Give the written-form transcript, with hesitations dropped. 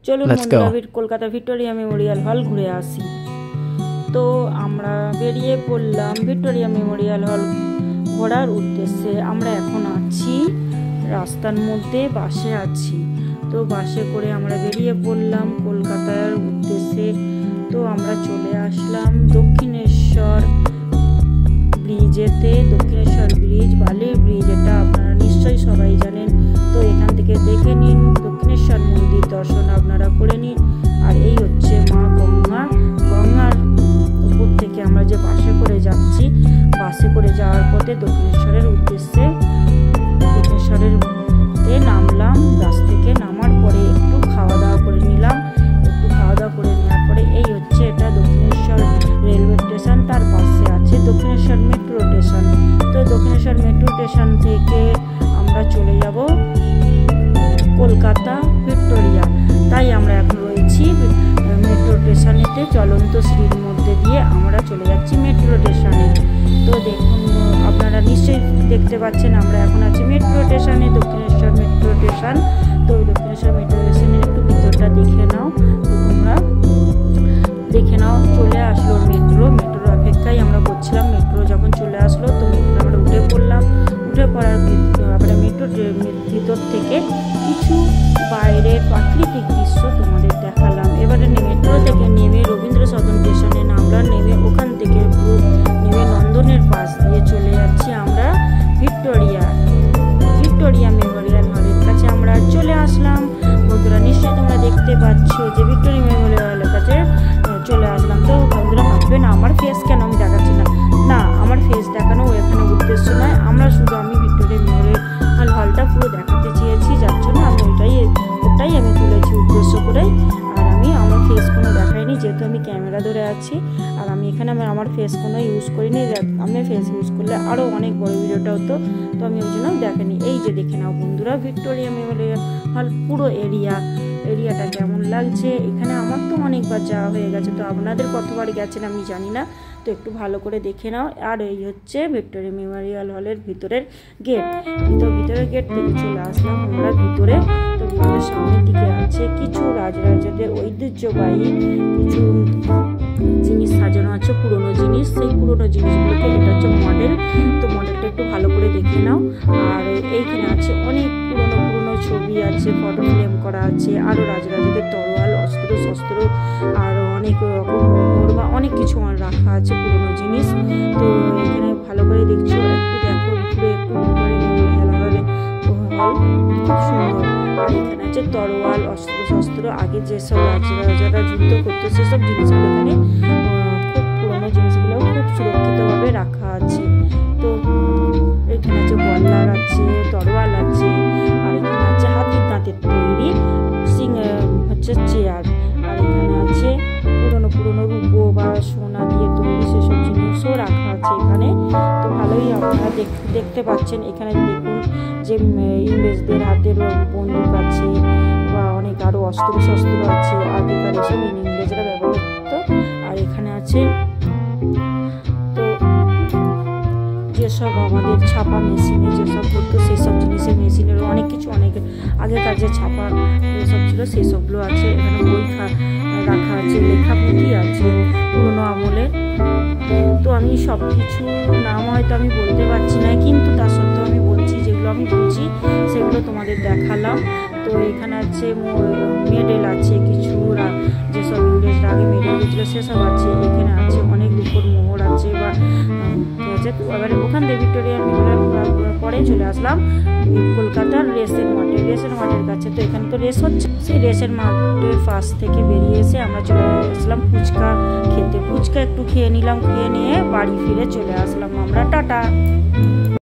চলুন বন্ধুরা Kolkata Victoria Memorial হল ঘুরে আসি। তো আমরা বেরিয়ে পড়লাম ভিক্টোরিয়া মেমোরিয়াল হল ঘোরার উদ্দেশ্যে। আমরা এখন আছি রাস্তার মধ্যে, বাসে আছি। তো বাসে করে আমরা বেরিয়ে পড়লাম কলকাতার উদ্দেশ্যে। তো আমরা চলে আসলাম দক্ষিণেশ্বর ব্রিজেতে। দক্ষিণেশ্বর ব্রিজ, বালির ব্রিজ, এটা আপনারা নিশ্চয়ই সবাই জানেন। তো এখান থেকে দেখে নিন, দক্ষিণেশ্বর মন্দির দর্শন আপনারা করে নিন। আর এই হচ্ছে মা গঙ্গা। গঙ্গার উপর থেকে আমরা যে বাসে করে যাচ্ছি, বাসে করে যাওয়ার পথে দক্ষিণেশ্বরের উদ্দেশ্যে দক্ষিণেশ্বরের নামলাম। বাস থেকে নামার পরে একটু খাওয়া দাওয়া করে নিলাম। একটু খাওয়া দাওয়া করে নেওয়ার পরে এই হচ্ছে এটা দক্ষিণেশ্বর রেলওয়ে স্টেশন। তার পাশে আছে দক্ষিণেশ্বর মেট্রো স্টেশন। তো দক্ষিণেশ্বর মেট্রো স্টেশন থেকে আমরা চলে যাব কলকাতা ভিক্টোরিয়া। তাই আমরা এখন রয়েছি মেট্রো স্টেশনেতে। চলন্ত সিঁড়ির মধ্যে দিয়ে আমরা চলে যাচ্ছি মেট্রো স্টেশনে। তো দেখুন, আপনারা নিশ্চয়ই দেখতে পাচ্ছেন আমরা এখন আছি মেট্রো স্টেশনে, দক্ষিণেশ্বর মেট্রো স্টেশন। তো দক্ষিণেশ্বর মেট্রো স্টেশনের একটু ভিতরটা দেখে নাও। তো তোমরা দেখে নাও, চলে আসলো মেট্রো। মেট্রোর অপেক্ষায় আমরা করছিলাম। মেট্রো যখন চলে আসলো তো মেট্রো আমরা উঠে পড়লাম। উঠে পড়ার আমরা মেট্রোর ভিতর থেকে কিছু বাইরের প্রাকৃতিক দৃশ্য তোমাদের দেখালাম। এবারে মেট্রো থেকে নেমে রবীন্দ্র সদন স্টেশনে নামলাম। নেমে ওখান থেকে নেমে নন্দনের পাশ দিয়ে চলে যাচ্ছি আমরা ভিক্টোরিয়া মেমোরিয়াল হলের কাছে আমরা চলে আসলাম। বন্ধুরা নিশ্চয়ই তোমরা দেখতে পাচ্ছ যে ভিক্টোরিয়া মেমোরিয়াল হলের কাছে চলে আসলাম। তো বন্ধুরা ভাববে না আমার ফেস কেন আমি দেখাচ্ছি না, আমার ফেস দেখানো এখানে উদ্দেশ্য নয়। আমি ভিক্টোরিয়া মেমোরিয়াল হলটা পুরো দেখাতে চেয়েছি, যার জন্য আমি ওটাই আমি তুলেছি উদ্দেশ্য করে। আর আমি আমার ফেস কোনো দেখাইনি, যেহেতু আমি ক্যামেরা ধরে আছি। আর আমি এখানে আমার ফেস কোনো ইউজ করিনি। আমি ফেস ইউজ করলে আরও অনেক বড় ভিডিওটা হতো, তো আমি ওই জন্য দেখাইনি। এই যে দেখে নাও বন্ধুরা ভিক্টোরিয়া মেমোরিয়াল হল পুরো এরিয়াটা কেমন লাগছে। এখানে আমার তো অনেকবার যাওয়া হয়ে গেছে, তো আপনাদের কতবার গেছেন আমি জানি না। তো একটু ভালো করে দেখে নাও। আর এই হচ্ছে ভিক্টোরিয়া মেমোরিয়াল হলের ভিতরের গেট। তো ভিতরের গেট থেকে চলে আসলাম আমরা ভিতরে। তো ভিতরের সামনের দিকে আছে কিছু রাজরাজাদের ঐতিহ্যবাহী কিছু জিনিস সাজানো আছে, পুরনো জিনিস। সেই পুরনো জিনিসগুলোকে, এটা হচ্ছে মডেল। তো মডেলটা একটু ভালো করে দেখে নাও। আর এইখানে আছে অনেক পুরনো ছবি আছে, ফটো ফ্রেম করা আছে। আরও রাজরাজাদের তরোয়াল, অস্ত্র শস্ত্র, আরও অনেক রকম মোড়বা, অনেক কিছু রাখা আছে পুরনো জিনিস। তো এখানে ভালো করে দেখছো, একটু দেখো ঘুরে, একটু হল খুব সুন্দর। আর এখানে আছে তরোয়াল, অস্ত্র শস্ত্র, আগে যেসব রাজারা যুদ্ধ করতো সেসব জিনিসগুলো এখানে খুব পুরনো জিনিসগুলো খুব সুরক্ষিতভাবে রাখা আছে। তো এখানে আছে বল্লার আছে, তরোয়াল আছে। আর এখানে আছে হাতির দাঁতের তৈরি হচ্ছে চেয়ার। আর এখানে আছে পুরনো রূপো বা সোনা দিয়ে তৈরি সেসব জিনিসও রাখা আছে এখানে। তো ভালোই আপনারা দেখতে পাচ্ছেন। এখানে দেখুন যে ইংরেজদের হাতের বন্দুক আছে বা অনেক আরও অস্ত্র শস্ত্র আছে, আগেকার এসব ইংরেজরা ব্যবহার করতো। আর এখানে আছে তো যেসব আমাদের ছাপা মেশিনে যেসব করতো সেসব জিনিসের মেশিনেরও অনেক কিছু, অনেক আগেকার যে ছাপা এসব ছিল সেসবগুলো আছে। এখানে বই রাখা আছে, লেখাপুঁথি আছে পুরোনো আমলে। তো আমি সব কিছু নাম হয়তো আমি বলতে পারছি না, কিন্তু তার সত্ত্বেও আমি বলছি, যেগুলো আমি বুঝি সেগুলো তোমাদের দেখালাম। তো এখানে আছে মেডেল আছে কিছু, যেসব ইংরেজরা আগে মেডেল দিয়েছিল সেসব আছে। এখানে আছে অনেক রূপোর মোহর আছে বা আছে। এবারে ওখান থেকে ভিক্টোরিয়া মেমোরিয়াল পরে চলে আসলাম কলকাতার রেসের মাঠের কাছে। তো এখানে তো রেস হচ্ছে, সেই রেসের মাঠের পাশ থেকে বেরিয়ে এসে আমরা চলে আসলাম ফুচকা খেতে। ফুচকা একটু খেয়ে নিলাম, খেয়ে নিয়ে বাড়ি ফিরে চলে আসলাম আমরা। টাটা।